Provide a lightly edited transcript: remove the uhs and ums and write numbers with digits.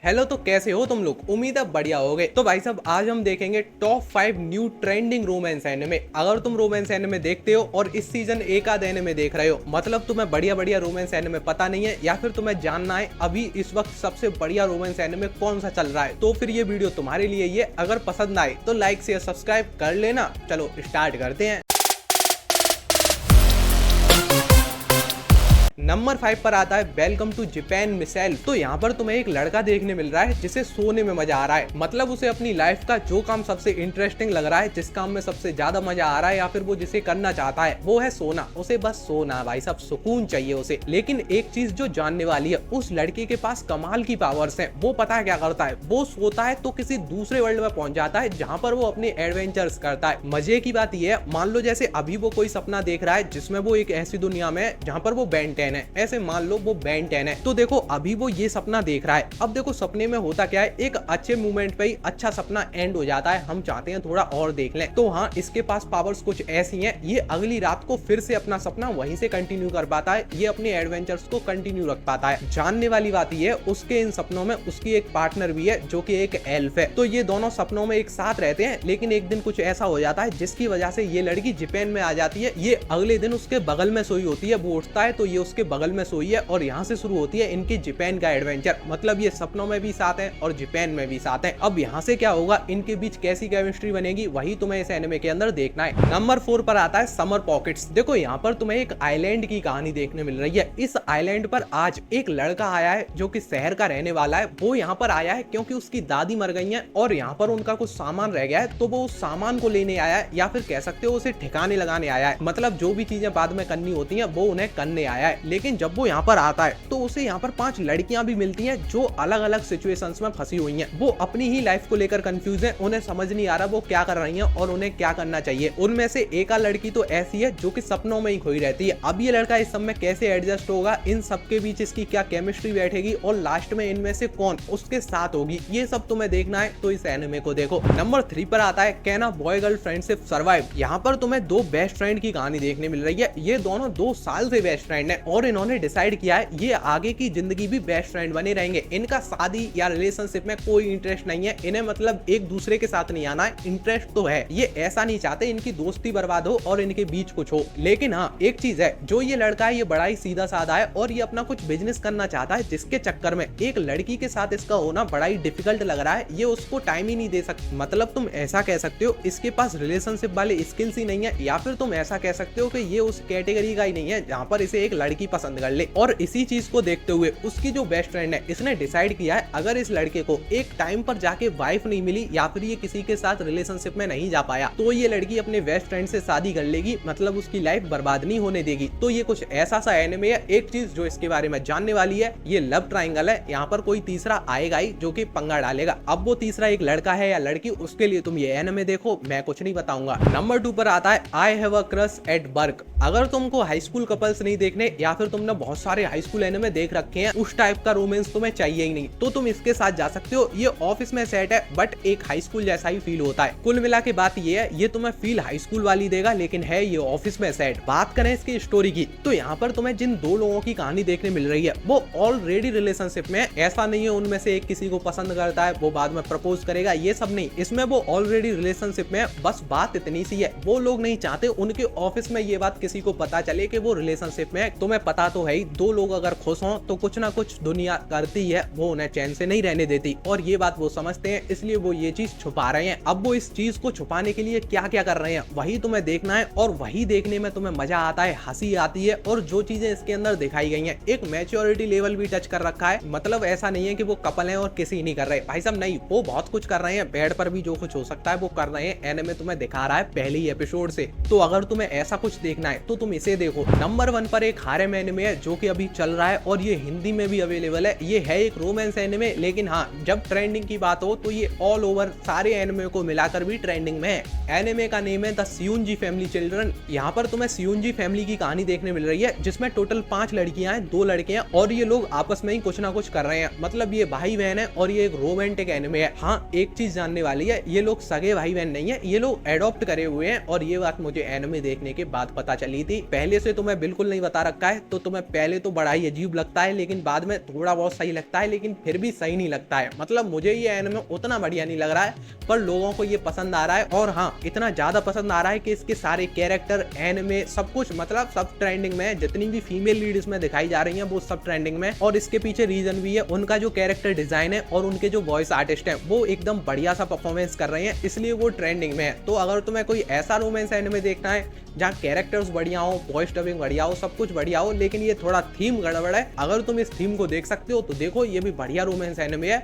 Hello, तो कैसे हो तुम लोग? उम्मीद है बढ़िया होगे। तो भाई साहब, आज हम देखेंगे top 5 new trending romance anime. अगर तुम रोमांस एनिमे देखते हो और इस सीजन एक आध एनिमे देख रहे हो, मतलब तुम्हें बढ़िया बढ़िया रोमांस एनिमे पता नहीं है, या फिर तुम्हें जानना है अभी इस वक्त सबसे बढ़िया रोमांस एनिमे कौन सा चल रहा है, तो फिर ये वीडियो तुम्हारे लिए। ये अगर पसंद आए तो लाइक शेयर सब्सक्राइब कर लेना। चलो स्टार्ट करते हैं। नंबर 5 पर आता है वेलकम टू जापान मिसाइल। तो यहाँ पर तुम्हें एक लड़का देखने मिल रहा है जिसे सोने में मजा आ रहा है। मतलब उसे अपनी लाइफ का जो काम सबसे इंटरेस्टिंग लग रहा है, जिस काम में सबसे ज्यादा मजा आ रहा है, या फिर वो जिसे करना चाहता है, वो है सोना। उसे बस सोना, भाई साहब, सुकून चाहिए उसे। लेकिन एक चीज जो जानने वाली है, उस लड़के के पास कमाल की पावर्स हैं। वो पता है क्या करता है? वो सोता है तो किसी दूसरे वर्ल्ड में पहुंच जाता है, जहाँ पर वो अपने एडवेंचर्स करता है। मजे की बात यह है, मान लो जैसे अभी वो कोई सपना देख रहा है जिसमें वो एक ऐसी दुनिया में है जहाँ पर वो बेन 10 है। ऐसे मान लो वो बेन 10 है, तो देखो अभी वो ये सपना देख रहा है। अब देखो सपने में होता क्या है, एक अच्छे मूवमेंट पे ही अच्छा सपना एंड हो जाता है। हम चाहते हैं थोड़ा और देख लें, तो हाँ, इसके पास पावर्स कुछ ऐसी हैं, ये अगली रात को फिर से अपना सपना वहीं से कंटिन्यू कर पाता है। ये अपने एडवेंचर्स को कंटिन्यू रख पाता है। जानने वाली बात ये है, उसके इन सपनों में उसकी एक पार्टनर भी है जो कि एक एल्फ है। तो ये दोनों सपनों में एक साथ रहते हैं, लेकिन एक दिन कुछ ऐसा हो जाता है जिसकी वजह से ये लड़की जापान में आ जाती है। ये अगले दिन उसके बगल में सोई होती है। वो उठता है तो ये उसके बगल में सोई है, और यहाँ से शुरू होती है इनकी जापान का एडवेंचर। मतलब ये सपनों में भी साथ हैं और जापान में भी साथ हैं। अब यहाँ से क्या होगा, इनके बीच कैसी केमिस्ट्री बनेगी, वही तुम्हें इस एनिमे के अंदर देखना है। नंबर 4 पर आता है समर पॉकेट्स। देखो यहाँ पर तुम्हें एक आइलैंड की कहानी देखने मिल रही है। इस आइलैंड पर आज एक लड़का आया है जो कि शहर का रहने वाला है। वो यहाँ पर आया है क्योंकि उसकी दादी मर गई है और यहाँ पर उनका कुछ सामान रह गया है, तो वो उस सामान को लेने आया है, या फिर कह सकते हो उसे ठिकाने लगाने आया है। मतलब जो भी चीजें बाद में करनी होती हैं वो उन्हें करने आया है। लेकिन जब वो यहाँ पर आता है तो उसे यहाँ पर 5 लड़कियां भी मिलती हैं जो अलग अलग सिचुएशंस में फंसी हुई हैं। वो अपनी ही लाइफ को लेकर कंफ्यूज हैं, उन्हें समझ नहीं आ रहा वो क्या कर रही हैं और उन्हें क्या करना चाहिए। उनमें से एक लड़की तो ऐसी है जो कि सपनों में ही खोई रहती है। अब ये लड़का इस सब में कैसे एडजस्ट होगा, इन सबके बीच इसकी क्या केमिस्ट्री बैठेगी, और लास्ट में इनमें से कौन उसके साथ होगी, ये सब तुम्हें देखना है, तो इस एनिमे को देखो। नंबर 3 पर आता है can a boy girl friendship survive. यहाँ पर तुम्हें 2 बेस्ट फ्रेंड की कहानी देखने मिल रही है। ये दोनों 2 साल से बेस्ट फ्रेंड है और इन्होंने डिसाइड किया है ये आगे की जिंदगी भी बेस्ट फ्रेंड बने रहेंगे। इनका शादी या रिलेशनशिप में कोई इंटरेस्ट नहीं है। इन्हें मतलब एक दूसरे के साथ नहीं आना है, इंटरेस्ट तो है, ये ऐसा नहीं चाहते इनकी दोस्ती बर्बाद हो और इनके बीच कुछ हो। लेकिन हाँ, एक चीज है, जो ये लड़का है ये बड़ा ही सीधा साधा है और ये अपना कुछ बिजनेस करना चाहता है, जिसके चक्कर में एक लड़की के साथ इसका होना बड़ा ही डिफिकल्ट लग रहा है। ये उसको टाइम ही नहीं दे सकती। मतलब तुम ऐसा कह सकते हो इसके पास रिलेशनशिप वाले स्किल्स ही नहीं है, या फिर तुम ऐसा कह सकते हो कि ये उस कैटेगरी का ही नहीं है जहाँ पर इसे एक लड़की पसंद कर ले। और इसी चीज को देखते हुए उसकी जो बेस्ट फ्रेंड है, इसने डिसाइड किया है अगर इस लड़के को एक टाइम पर जाके वाइफ नहीं मिली, या फिर ये किसी के साथ रिलेशनशिप में नहीं जा पाया, तो ये लड़की अपने बेस्ट फ्रेंड से शादी कर लेगी। मतलब उसकी लाइफ बर्बाद नहीं होने देगी। तो ये कुछ ऐसा सा एनिमे है। एक चीज जो इसके बारे में जानने वाली है, ये लव ट्रायंगल है। यहाँ पर कोई तीसरा आएगा ही जो कि पंगा डालेगा। अब वो तीसरा एक लड़का है या लड़की, उसके लिए तुम ये एनिमे देखो, मैं कुछ नहीं बताऊंगा। नंबर 2 पर आता है I have a crush at work. अगर तुमको हाई स्कूल कपल्स नहीं देखने, या फिर तुमने बहुत सारे हाई स्कूल एनिमे देख रखे हैं, उस टाइप का रोमांस तुम्हें चाहिए ही नहीं, तो तुम इसके साथ जा सकते हो। ये ऑफिस में सेट है, बट एक हाई स्कूल जैसा ही फील होता है। कुल मिला के बात ये है, ये तुम्हें फील हाई स्कूल वाली देगा, लेकिन है ये ऑफिस में सेट। बात करें इसकी स्टोरी की, तो यहाँ पर तुम्हें जिन 2 लोगों की कहानी देखने मिल रही है, वो ऑलरेडी रिलेशनशिप में। ऐसा नहीं है उनमें से एक किसी को पसंद करता है, वो बाद में प्रपोज करेगा, ये सब नहीं। इसमें वो ऑलरेडी रिलेशनशिप में। बस बात इतनी सी है, वो लोग नहीं चाहते उनके ऑफिस में ये बात किसी को पता चले कि वो रिलेशनशिप में है। तुम्हें पता तो है ही, 2 लोग अगर खुश हों तो कुछ ना कुछ दुनिया करती है, वो उन्हें चैन से नहीं रहने देती, और ये बात वो समझते हैं, इसलिए वो ये चीज छुपा रहे हैं। अब वो इस चीज को छुपाने के लिए क्या क्या कर रहे हैं, वही तुम्हें देखना है, और वही देखने में तुम्हें मजा आता है, हंसी आती है। और जो चीजें इसके अंदर दिखाई गई हैं, एक मैच्योरिटी लेवल भी टच कर रखा है। मतलब ऐसा नहीं है कि वो कपल हैं और किसी नहीं कर रहे, भाई साहब, नहीं, वो बहुत कुछ कर रहे हैं। बेड पर भी जो कुछ हो सकता है वो कर रहे हैं। एनिमे तुम्हें दिखा रहा है पहले ही एपिसोड से। तो अगर तुम्हें ऐसा कुछ देखना है तो तुम इसे देखो। नंबर 1 पर एक हारेम एनिमे है जो कि अभी चल रहा है, और ये हिंदी में भी अवेलेबल है। ये है एक रोमांस एनिमे, लेकिन हाँ, जब ट्रेंडिंग की बात हो तो ये ऑल ओवर सारे एनिमे को मिलाकर भी ट्रेंडिंग में है। एनिमे का नेम है द सियुंजी फैमिली चिल्ड्रन। यहाँ पर तुम्हें सियुंजी फैमिली की कहानी देखने मिल रही है, जिसमें टोटल 5 लड़कियां हैं, 2 लड़के हैं, और ये लोग आपस में ही कुछ ना कुछ कर रहे हैं। मतलब ये भाई बहन है और ये एक रोमांटिक एनिमे है। हाँ, एक चीज जानने वाली है, ये लोग सगे भाई बहन नहीं है, ये लोग एडॉप्ट करे हुए हैं, और ये बात मुझे एनिमे देखने के बाद पता चली थी। पहले से तो मैं बिल्कुल नहीं बता रखा है, तो तुम्हें पहले तो बड़ा ही अजीब लगता है, लेकिन बाद में थोड़ा बहुत सही लगता है, लेकिन फिर भी सही नहीं लगता है। मतलब मुझे ये एनिमे उतना बढ़िया नहीं लग रहा है, पर लोगों को ये पसंद आ रहा है। और हाँ, इतना ज्यादा पसंद आ रहा है कि इसके सारे कैरेक्टर, एनिमे, सब कुछ मतलब सब ट्रेंडिंग में है। जितनी भी फीमेल लीड इसमें दिखाई जा रही हैं वो सब ट्रेंडिंग में। और इसके पीछे रीजन भी है, उनका जो कैरेक्टर डिजाइन है और उनके जो वॉइस आर्टिस्ट हैं वो एकदम बढ़िया सा परफॉर्मेंस कर रहे हैं, इसलिए वो ट्रेंडिंग में है। तो अगर तुम्हें कोई ऐसा रोमांस एनिमे देखना है जहाँ कैरेक्टर्स बढ़िया हो, वॉइस डबिंग बढ़िया हो, सब कुछ बढ़िया हो, लेकिन ये थोड़ा थीम गड़बड़ है, अगर तुम इस थीम को देख सकते हो तो देखो, ये भी बढ़िया रोमांस एनिमे है।